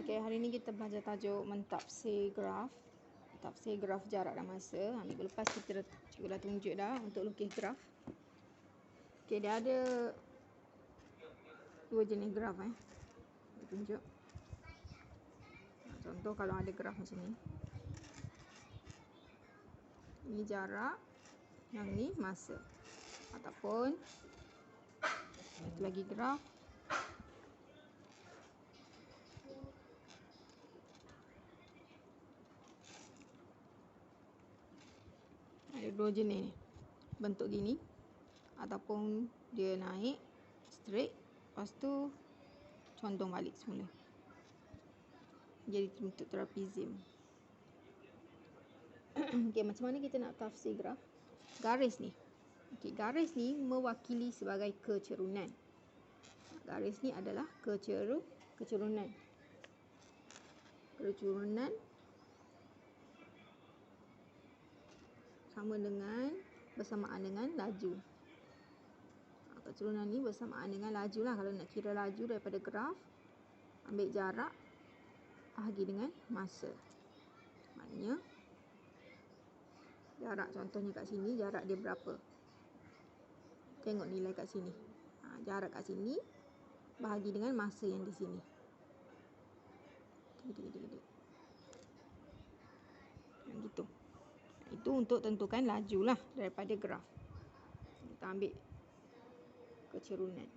Okey, hari ni kita belajar tajuk mentafsir graf. Tafsir graf jarak dan masa. Minggu lepas cikgu dah tunjuk dah untuk lukis graf. Okey, dia ada dua jenis graf Dia tunjuk. Contoh kalau ada graf macam ni. Ini jarak, yang ni masa. Ataupun satu lagi graf. Ada dua jenis ni. Bentuk gini ataupun dia naik straight, lepas tu condong balik semula. Jadi bentuk trapezium. Okey, macam mana kita nak tafsir graf? Garis ni. Okey, garis ni mewakili sebagai kecerunan. Garis ni adalah kecerunan. Kecerunan sama dengan bersamaan dengan laju. Kecerunan ni bersamaan dengan laju lah. Kalau nak kira laju daripada graf, ambil jarak bahagi dengan masa. Maknanya jarak, contohnya kat sini, jarak dia berapa? Tengok nilai kat sini. Jarak kat sini bahagi dengan masa yang di sini. Gitu. Itu untuk tentukan laju lah daripada graf. Kita ambil kecerunan.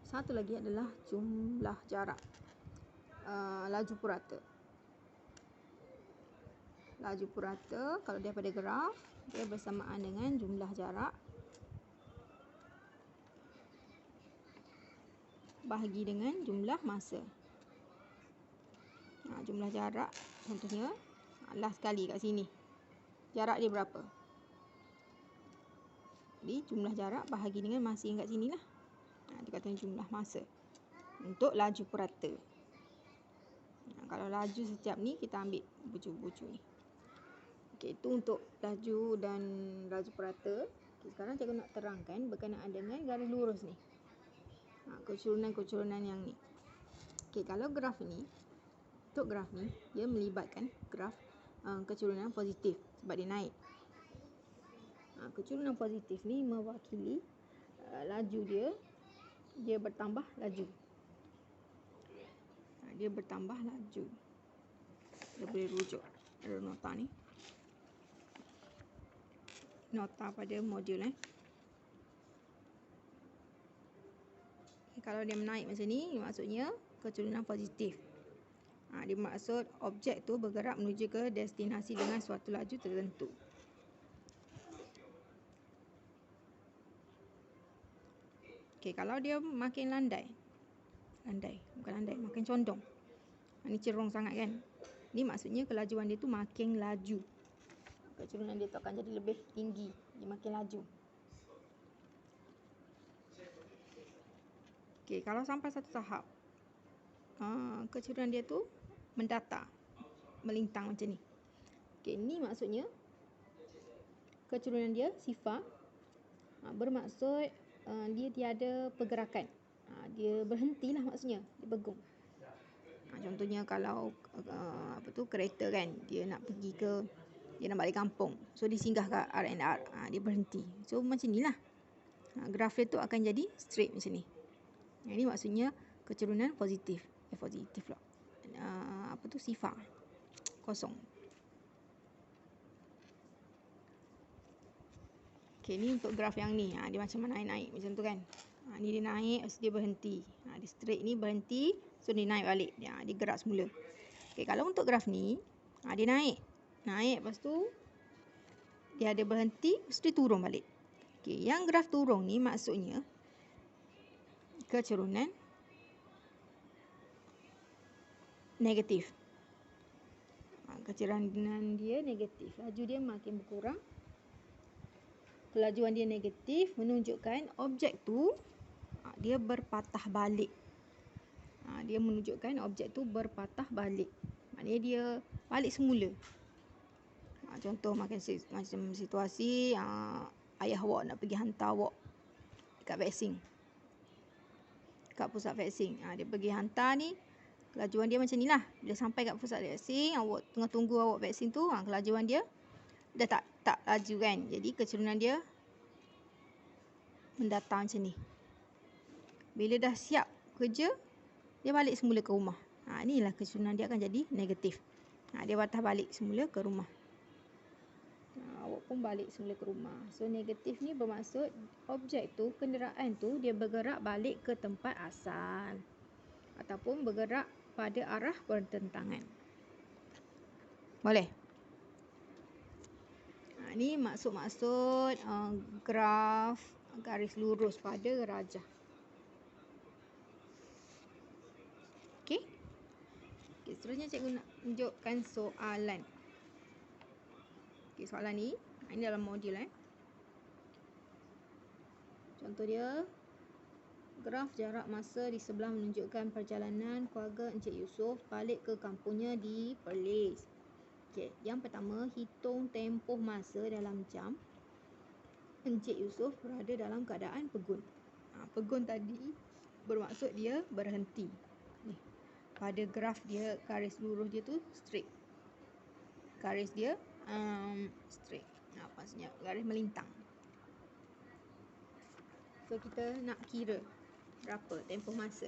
Satu lagi adalah jumlah jarak. Laju purata. Laju purata kalau daripada graf, dia bersamaan dengan jumlah jarak bahagi dengan jumlah masa. Jumlah jarak contohnya last sekali kat sini. Jarak dia berapa? Jadi jumlah jarak bahagi dengan masa yang kat sini lah. Dia kata jumlah masa untuk laju purata. Kalau laju setiap ni kita ambil bucu-bucu ni. Okey, itu untuk laju dan laju purata. Okey, sekarang cikgu nak terangkan berkenaan dengan garis lurus ni. Kecerunan-kecerunan yang ni. Okey, kalau graf ni, untuk graf ni dia melibatkan graf kecerunan positif sebab dia naik. Kecerunan positif ni mewakili laju dia bertambah laju. Dia bertambah laju. Dia boleh rujuk ada nota ni. Nota pada modul Kalau dia menaik macam ni, maksudnya kecerunan positif. Dia maksud objek tu bergerak menuju ke destinasi dengan suatu laju tertentu. Okey, kalau dia makin landai, makin condong. Ini cerong sangat kan? Ini maksudnya kelajuan dia tu makin laju. Kecerunan dia tu akan jadi lebih tinggi, dia makin laju. Okey, kalau sampai satu tahap, kecerunan dia tu mendatar, melintang macam ni. Okey, ni maksudnya kecerunan dia sifar. Bermaksud dia tiada pergerakan. Dia berhentilah maksudnya, dia bergung. Contohnya kalau kereta kan, dia nak balik kampung. So dia singgah ke R&R, dia berhenti. So macam nilah. Graf dia tu akan jadi straight macam ni. Ini maksudnya kecerunan positif. Positif lah. Sifar. Kosong. Okey, ni untuk graf yang ni. Dia macam naik-naik macam tu kan. Ni dia naik, lepas dia berhenti. Dia straight ni berhenti, so dia naik balik. Dia gerak semula. Okey, kalau untuk graf ni, dia naik. Lepas tu dia ada berhenti, lepas tu dia turun balik. Okey, yang graf turun ni maksudnya kecerunan negatif. Kecerunan dia negatif. Laju dia makin berkurang. Kelajuan dia negatif menunjukkan objek tu dia berpatah balik. Dia menunjukkan objek tu berpatah balik. Maknanya dia balik semula. Contoh macam situasi ayah awak nak pergi hantar awak dekat vaksin. kat pusat vaksin. Dia pergi hantar ni, kelajuan dia macam ni lah. Bila sampai kat pusat vaksin, awak tengah tunggu awak vaksin tu, kelajuan dia dah tak laju kan. Jadi kecerunan dia mendatang macam ni. Bila dah siap kerja, dia balik semula ke rumah. Inilah kecerunan dia akan jadi negatif. Dia patah balik semula ke rumah. Awak pun balik semula ke rumah. So negatif ni bermaksud objek tu, kenderaan tu, dia bergerak balik ke tempat asal ataupun bergerak pada arah bertentangan. Boleh? Ni maksud-maksud graf garis lurus pada rajah. Okey? Seterusnya cikgu nak tunjukkan soalan. Soalan ni, ini dalam modul Contoh dia, graf jarak masa di sebelah menunjukkan perjalanan keluarga Encik Yusof balik ke kampungnya di Perlis. Okey, yang pertama, hitung tempoh masa dalam jam Encik Yusof berada dalam keadaan pegun. Pegun tadi bermaksud dia berhenti. Pada graf dia, garis lurus dia tu straight. Garis dia straight. Maksudnya garis melintang. So kita nak kira berapa tempoh masa.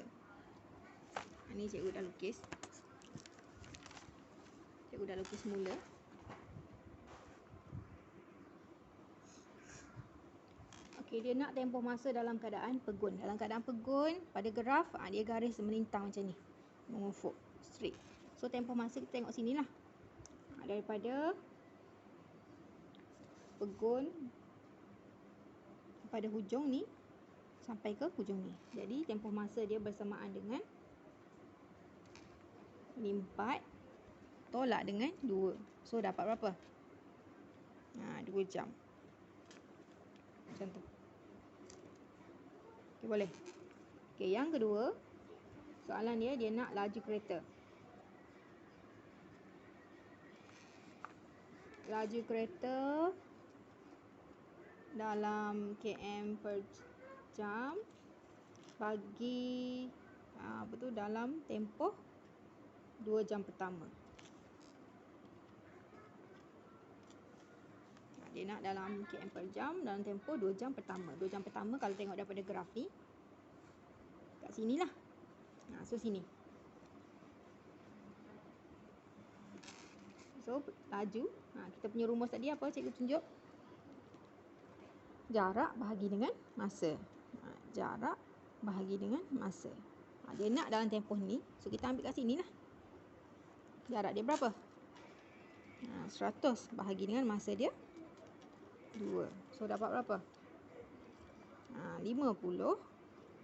Ni cikgu dah lukis. Cikgu dah lukis mula. Okey, dia nak tempoh masa dalam keadaan pegun. Dalam keadaan pegun, pada graf dia garis melintang macam ni. Mengufuk straight. So tempoh masa kita tengok sini lah. Daripada pegun pada hujung ni sampai ke hujung ni. Jadi tempoh masa dia bersamaan dengan 4 tolak dengan 2. So dapat berapa? 2 jam. Macam tu. Okey, boleh. Okey, yang kedua, soalan dia nak laju kereta. Laju kereta dalam km per jam bagi dalam tempoh 2 jam pertama. Dia nak dalam km per jam dalam tempoh 2 jam pertama. 2 jam pertama kalau tengok daripada graf ni, kat sini lah. So sini. So laju, kita punya rumus tadi apa cikgu tunjuk? Jarak bahagi dengan masa. Jarak bahagi dengan masa. Dia nak dalam tempoh ni, so kita ambil kat sini lah. Jarak dia berapa? 100 bahagi dengan masa dia 2. So dapat berapa? 50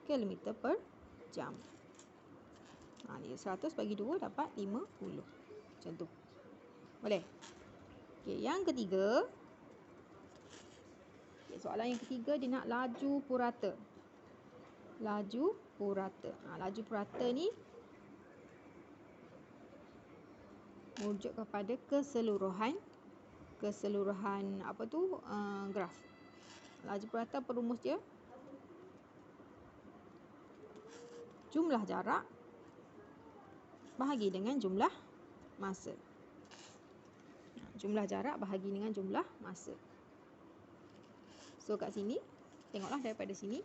km per jam. Dia 100 bagi 2 dapat 50. Macam tu. Boleh? Okey, yang ketiga. Soalan yang ketiga, dia nak laju purata. Laju purata. Laju purata ni merujuk kepada keseluruhan graf. Laju purata perumus dia jumlah jarak bahagi dengan jumlah masa. Jumlah jarak bahagi dengan jumlah masa. So kat sini, tengoklah daripada sini.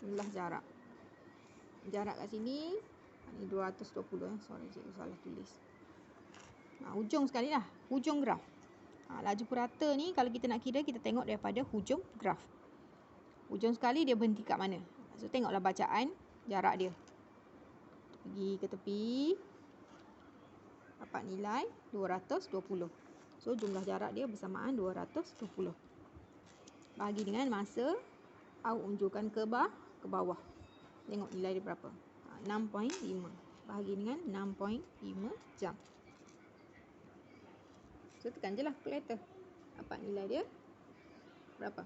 Jumlah jarak. Jarak kat sini, ni 220. Sorry, cikgu salah tulis. Hujung sekali lah. Hujung graf. Laju purata ni kalau kita nak kira, kita tengok daripada hujung graf. Hujung sekali dia berhenti kat mana. So tengoklah bacaan jarak dia. Pergi ke tepi. Dapat nilai 220. So jumlah jarak dia bersamaan 220. Bahagi dengan masa, awak unjurkan ke bawah. Tengok nilai dia berapa. 6.5. Bahagi dengan 6.5 jam. So tekan je lah kalkulator. Dapat nilai dia berapa?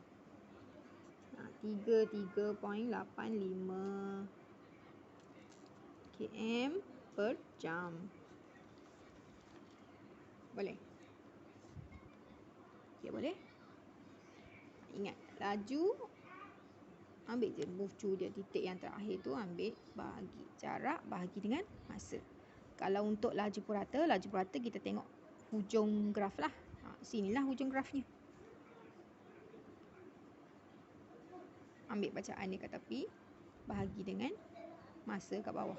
33.85 km per jam. Boleh? Okay, boleh? Ingat, laju ambil je bucu dia, titik yang terakhir tu ambil, bahagi jarak, bahagi dengan masa. Kalau untuk laju purata kita tengok hujung graf lah. Sinilah hujung grafnya. Ambil bacaan dia kat tepi, bahagi dengan masa kat bawah.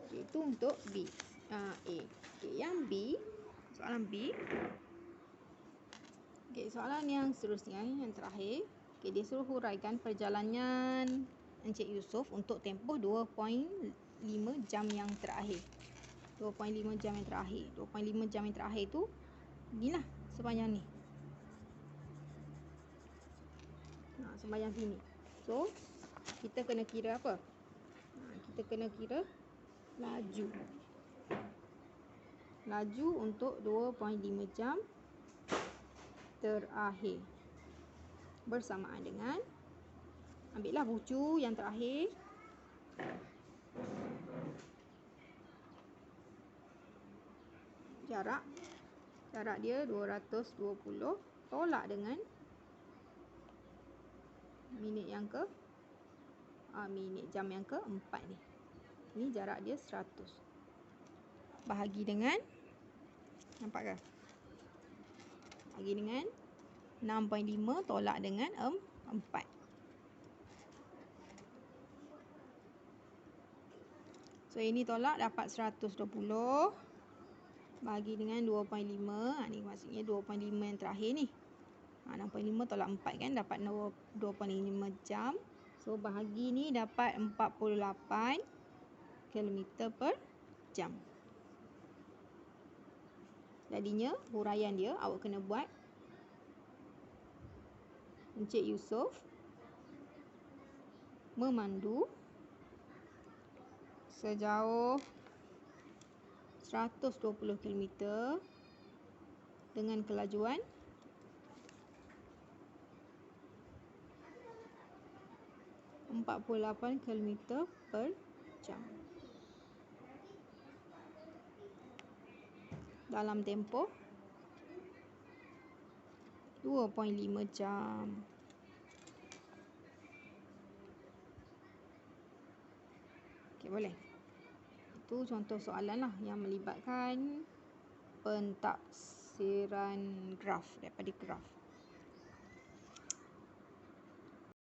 Okay, itu untuk B. A. Okay, yang B, soalan B. Okay, soalan yang seterusnya, yang terakhir. Okay, dia suruh huraikan perjalanan Encik Yusof untuk tempoh 2.5 jam yang terakhir. 2.5 jam yang terakhir. 2.5 jam yang terakhir tu, inilah sepanjang ni. Sepanjang sini. So, kita kena kira apa? Kita kena kira laju. Laju untuk 2.5 jam terakhir. Bersamaan dengan, ambillah bucu yang terakhir. Jarak dia 220. Tolak dengan jam yang keempat ni. Ni jarak dia 100. Bahagi dengan, nampak ke? Bahagi dengan 6.5 tolak dengan 4. So ini tolak dapat 120. Bahagi dengan 2.5. Ni maksudnya 2.5 yang terakhir ni. 6.5 tolak 4 kan, dapat 2.5 jam. So bahagi ni dapat 48 km per jam. Jadinya huraian dia awak kena buat, Encik Yusof memandu sejauh 120 km dengan kelajuan 48 km per jam dalam tempoh 2.5 jam. Okey, boleh. Itu contoh soalan lah yang melibatkan pentaksiran graf, daripada graf.